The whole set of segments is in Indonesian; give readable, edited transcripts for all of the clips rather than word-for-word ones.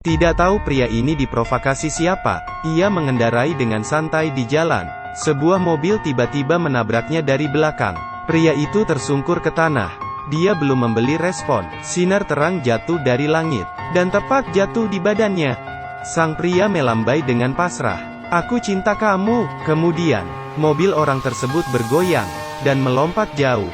Tidak tahu pria ini diprovokasi siapa, ia mengendarai dengan santai di jalan. Sebuah mobil tiba-tiba menabraknya dari belakang. Pria itu tersungkur ke tanah. Dia belum memberi respon. Sinar terang jatuh dari langit, dan tepat jatuh di badannya. Sang pria melambai dengan pasrah. "Aku cinta kamu." Kemudian, mobil orang tersebut bergoyang, dan melompat jauh.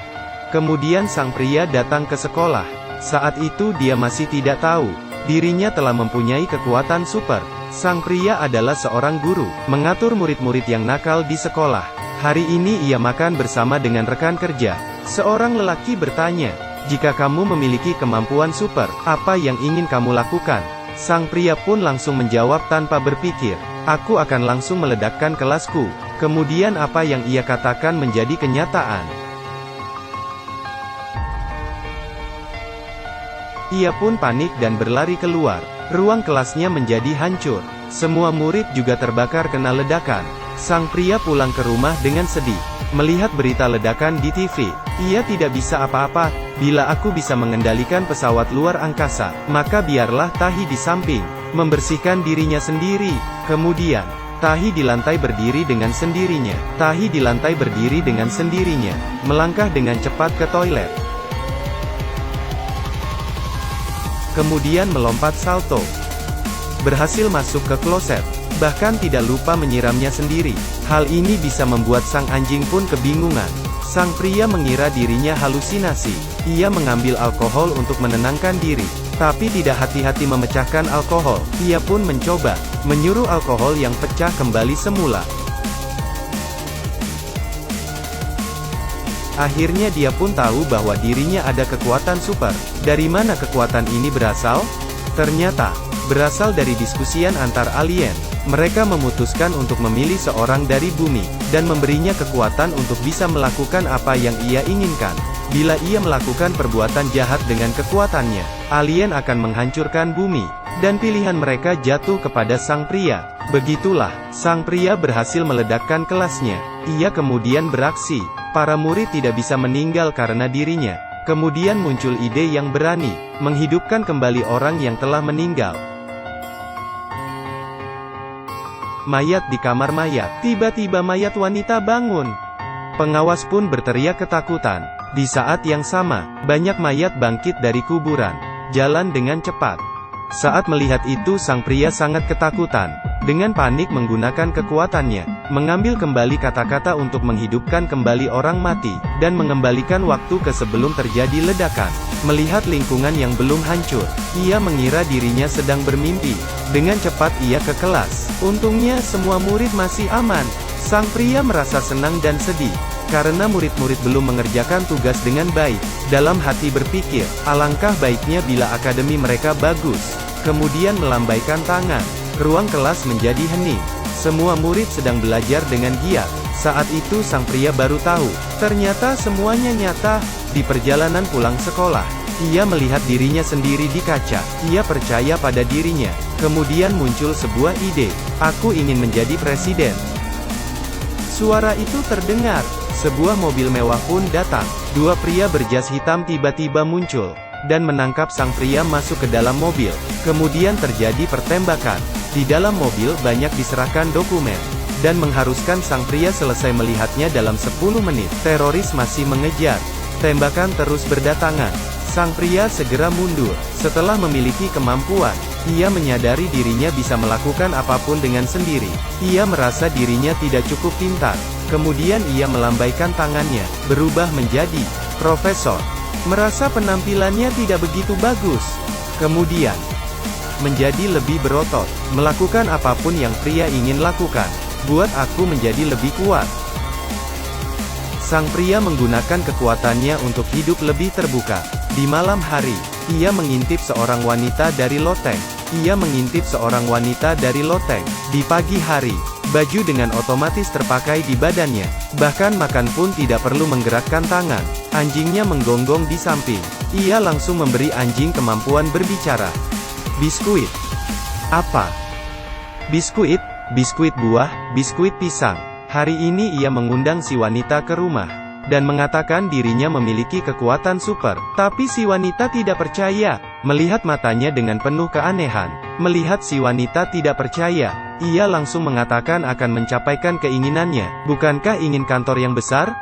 Kemudian sang pria datang ke sekolah. Saat itu dia masih tidak tahu, dirinya telah mempunyai kekuatan super. Sang pria adalah seorang guru, mengatur murid-murid yang nakal di sekolah. Hari ini ia makan bersama dengan rekan kerja. Seorang lelaki bertanya, "Jika kamu memiliki kemampuan super, apa yang ingin kamu lakukan?" Sang pria pun langsung menjawab tanpa berpikir, "Aku akan langsung meledakkan kelasku." Kemudian apa yang ia katakan menjadi kenyataan. Ia pun panik dan berlari keluar. Ruang kelasnya menjadi hancur. Semua murid juga terbakar kena ledakan. Sang pria pulang ke rumah dengan sedih. Melihat berita ledakan di TV, ia tidak bisa apa-apa. "Bila aku bisa mengendalikan pesawat luar angkasa, maka biarlah Tahi di samping, membersihkan dirinya sendiri." Kemudian, Tahi di lantai berdiri dengan sendirinya. Tahi di lantai berdiri dengan sendirinya, melangkah dengan cepat ke toilet. Kemudian melompat salto. Berhasil masuk ke kloset. Bahkan tidak lupa menyiramnya sendiri. Hal ini bisa membuat sang anjing pun kebingungan. Sang pria mengira dirinya halusinasi. Ia mengambil alkohol untuk menenangkan diri. Tapi tidak hati-hati memecahkan alkohol. Ia pun mencoba menyuruh alkohol yang pecah kembali semula. Akhirnya dia pun tahu bahwa dirinya ada kekuatan super. Dari mana kekuatan ini berasal? Ternyata, berasal dari diskusian antar alien. Mereka memutuskan untuk memilih seorang dari bumi, dan memberinya kekuatan untuk bisa melakukan apa yang ia inginkan. Bila ia melakukan perbuatan jahat dengan kekuatannya, alien akan menghancurkan bumi, dan pilihan mereka jatuh kepada sang pria. Begitulah, sang pria berhasil meledakkan kelasnya. Ia kemudian beraksi. Para murid tidak bisa meninggal karena dirinya. Kemudian muncul ide yang berani, menghidupkan kembali orang yang telah meninggal. Mayat di kamar mayat. Tiba-tiba mayat wanita bangun. Pengawas pun berteriak ketakutan. Di saat yang sama, banyak mayat bangkit dari kuburan, jalan dengan cepat. Saat melihat itu sang pria sangat ketakutan. Dengan panik menggunakan kekuatannya, mengambil kembali kata-kata untuk menghidupkan kembali orang mati, dan mengembalikan waktu ke sebelum terjadi ledakan. Melihat lingkungan yang belum hancur, ia mengira dirinya sedang bermimpi. Dengan cepat ia ke kelas. Untungnya semua murid masih aman. Sang pria merasa senang dan sedih, karena murid-murid belum mengerjakan tugas dengan baik. Dalam hati berpikir, alangkah baiknya bila akademi mereka bagus. Kemudian melambaikan tangan. Ruang kelas menjadi hening. Semua murid sedang belajar dengan giat. Saat itu sang pria baru tahu, ternyata semuanya nyata. Di perjalanan pulang sekolah, ia melihat dirinya sendiri di kaca. Ia percaya pada dirinya. Kemudian muncul sebuah ide. "Aku ingin menjadi presiden." Suara itu terdengar. Sebuah mobil mewah pun datang. Dua pria berjas hitam tiba-tiba muncul, dan menangkap sang pria masuk ke dalam mobil. Kemudian terjadi pertembakan. Di dalam mobil banyak diserahkan dokumen, dan mengharuskan sang pria selesai melihatnya dalam 10 menit. Teroris masih mengejar. Tembakan terus berdatangan. Sang pria segera mundur. Setelah memiliki kemampuan, ia menyadari dirinya bisa melakukan apapun dengan sendiri. Ia merasa dirinya tidak cukup pintar. Kemudian ia melambaikan tangannya, berubah menjadi profesor. Merasa penampilannya tidak begitu bagus. Kemudian, menjadi lebih berotot, melakukan apapun yang pria ingin lakukan. "Buat aku menjadi lebih kuat." Sang pria menggunakan kekuatannya untuk hidup lebih terbuka. Di malam hari, ia mengintip seorang wanita dari loteng. Ia mengintip seorang wanita dari loteng. Di pagi hari, baju dengan otomatis terpakai di badannya. Bahkan makan pun tidak perlu menggerakkan tangan. Anjingnya menggonggong di samping. Ia langsung memberi anjing kemampuan berbicara. "Biskuit." "Apa?" "Biskuit, biskuit buah, biskuit pisang." Hari ini ia mengundang si wanita ke rumah, dan mengatakan dirinya memiliki kekuatan super. Tapi si wanita tidak percaya, melihat matanya dengan penuh keanehan. Melihat si wanita tidak percaya, ia langsung mengatakan akan mencapaikan keinginannya. Bukankah ingin kantor yang besar?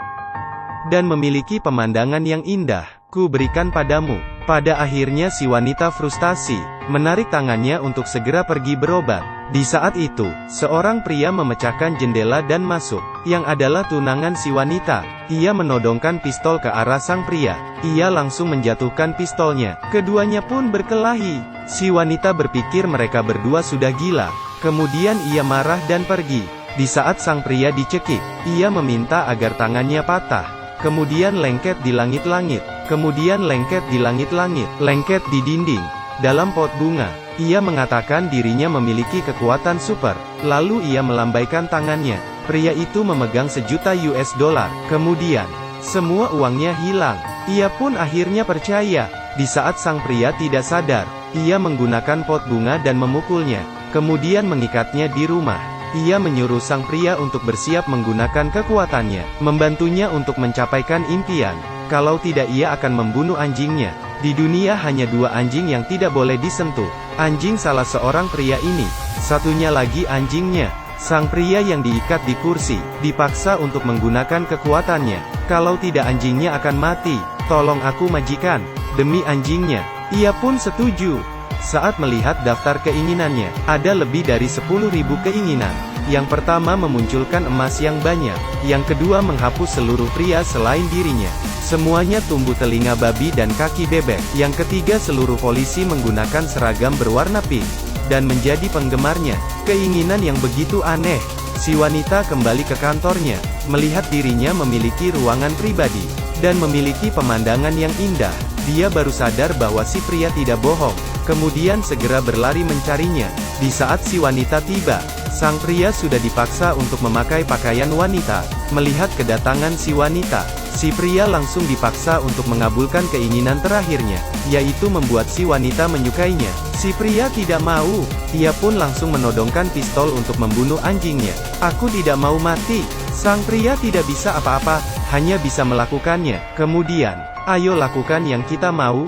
Dan memiliki pemandangan yang indah, ku berikan padamu. Pada akhirnya si wanita frustasi, menarik tangannya untuk segera pergi berobat. Di saat itu, seorang pria memecahkan jendela dan masuk, yang adalah tunangan si wanita. Ia menodongkan pistol ke arah sang pria. Ia langsung menjatuhkan pistolnya. Keduanya pun berkelahi. Si wanita berpikir mereka berdua sudah gila. Kemudian ia marah dan pergi. Di saat sang pria dicekik, ia meminta agar tangannya patah. Kemudian lengket di langit-langit. Kemudian lengket di langit-langit. Lengket di dinding. Dalam pot bunga. Ia mengatakan dirinya memiliki kekuatan super. Lalu ia melambaikan tangannya. Pria itu memegang $1.000.000. Kemudian, semua uangnya hilang. Ia pun akhirnya percaya. Di saat sang pria tidak sadar, ia menggunakan pot bunga dan memukulnya. Kemudian mengikatnya di rumah. Ia menyuruh sang pria untuk bersiap menggunakan kekuatannya, membantunya untuk mencapaikan impian. Kalau tidak ia akan membunuh anjingnya. Di dunia hanya 2 anjing yang tidak boleh disentuh. Anjing salah seorang pria ini. Satunya lagi anjingnya. Sang pria yang diikat di kursi, dipaksa untuk menggunakan kekuatannya. Kalau tidak anjingnya akan mati. Tolong aku majikan. Demi anjingnya. Ia pun setuju. Saat melihat daftar keinginannya, ada lebih dari 10.000 keinginan. Yang pertama memunculkan emas yang banyak. Yang kedua menghapus seluruh pria selain dirinya. Semuanya tumbuh telinga babi dan kaki bebek. Yang ketiga seluruh polisi menggunakan seragam berwarna pink. Dan menjadi penggemarnya. Keinginan yang begitu aneh. Si wanita kembali ke kantornya. Melihat dirinya memiliki ruangan pribadi. Dan memiliki pemandangan yang indah. Dia baru sadar bahwa si pria tidak bohong. Kemudian segera berlari mencarinya. Di saat si wanita tiba, sang pria sudah dipaksa untuk memakai pakaian wanita. Melihat kedatangan si wanita, si pria langsung dipaksa untuk mengabulkan keinginan terakhirnya, yaitu membuat si wanita menyukainya. Si pria tidak mau. Ia pun langsung menodongkan pistol untuk membunuh anjingnya. Aku tidak mau mati. Sang pria tidak bisa apa-apa, hanya bisa melakukannya. Kemudian, ayo lakukan yang kita mau.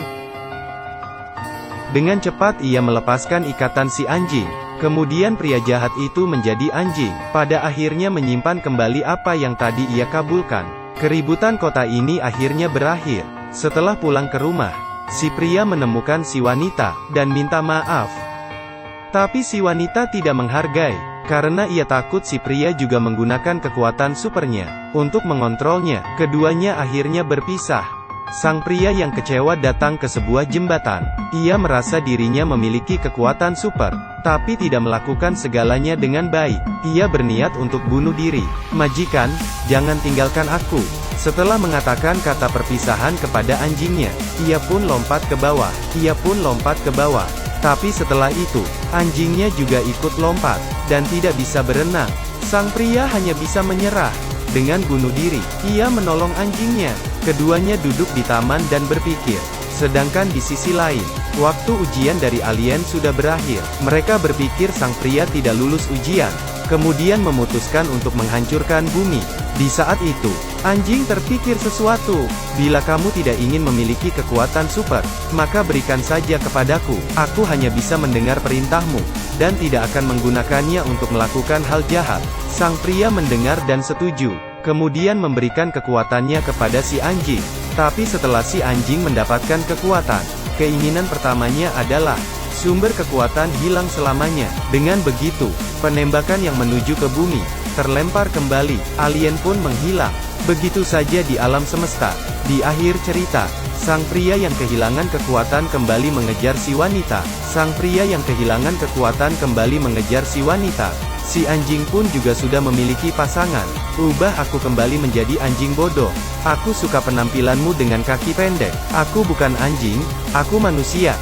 Dengan cepat ia melepaskan ikatan si anjing. Kemudian pria jahat itu menjadi anjing. Pada akhirnya menyimpan kembali apa yang tadi ia kabulkan. Keributan kota ini akhirnya berakhir. Setelah pulang ke rumah, si pria menemukan si wanita, dan minta maaf. Tapi si wanita tidak menghargai, karena ia takut si pria juga menggunakan kekuatan supernya, untuk mengontrolnya. Keduanya akhirnya berpisah. Sang pria yang kecewa datang ke sebuah jembatan. Ia merasa dirinya memiliki kekuatan super, tapi tidak melakukan segalanya dengan baik. Ia berniat untuk bunuh diri. Majikan, jangan tinggalkan aku. Setelah mengatakan kata perpisahan kepada anjingnya, ia pun lompat ke bawah. Ia pun lompat ke bawah. Tapi setelah itu, anjingnya juga ikut lompat, dan tidak bisa berenang. Sang pria hanya bisa menyerah. Dengan bunuh diri, ia menolong anjingnya. Keduanya duduk di taman dan berpikir. Sedangkan di sisi lain, waktu ujian dari alien sudah berakhir. Mereka berpikir sang pria tidak lulus ujian. Kemudian memutuskan untuk menghancurkan bumi. Di saat itu, anjing terpikir sesuatu. Bila kamu tidak ingin memiliki kekuatan super, maka berikan saja kepadaku. Aku hanya bisa mendengar perintahmu, dan tidak akan menggunakannya untuk melakukan hal jahat. Sang pria mendengar dan setuju. Kemudian memberikan kekuatannya kepada si anjing. Tapi setelah si anjing mendapatkan kekuatan, keinginan pertamanya adalah sumber kekuatan hilang selamanya. Dengan begitu, penembakan yang menuju ke bumi terlempar kembali. Alien pun menghilang. Begitu saja di alam semesta. Di akhir cerita, sang pria yang kehilangan kekuatan kembali mengejar si wanita. Sang pria yang kehilangan kekuatan kembali mengejar si wanita. Si anjing pun juga sudah memiliki pasangan. Ubah aku kembali menjadi anjing bodoh. Aku suka penampilanmu dengan kaki pendek. Aku bukan anjing, aku manusia.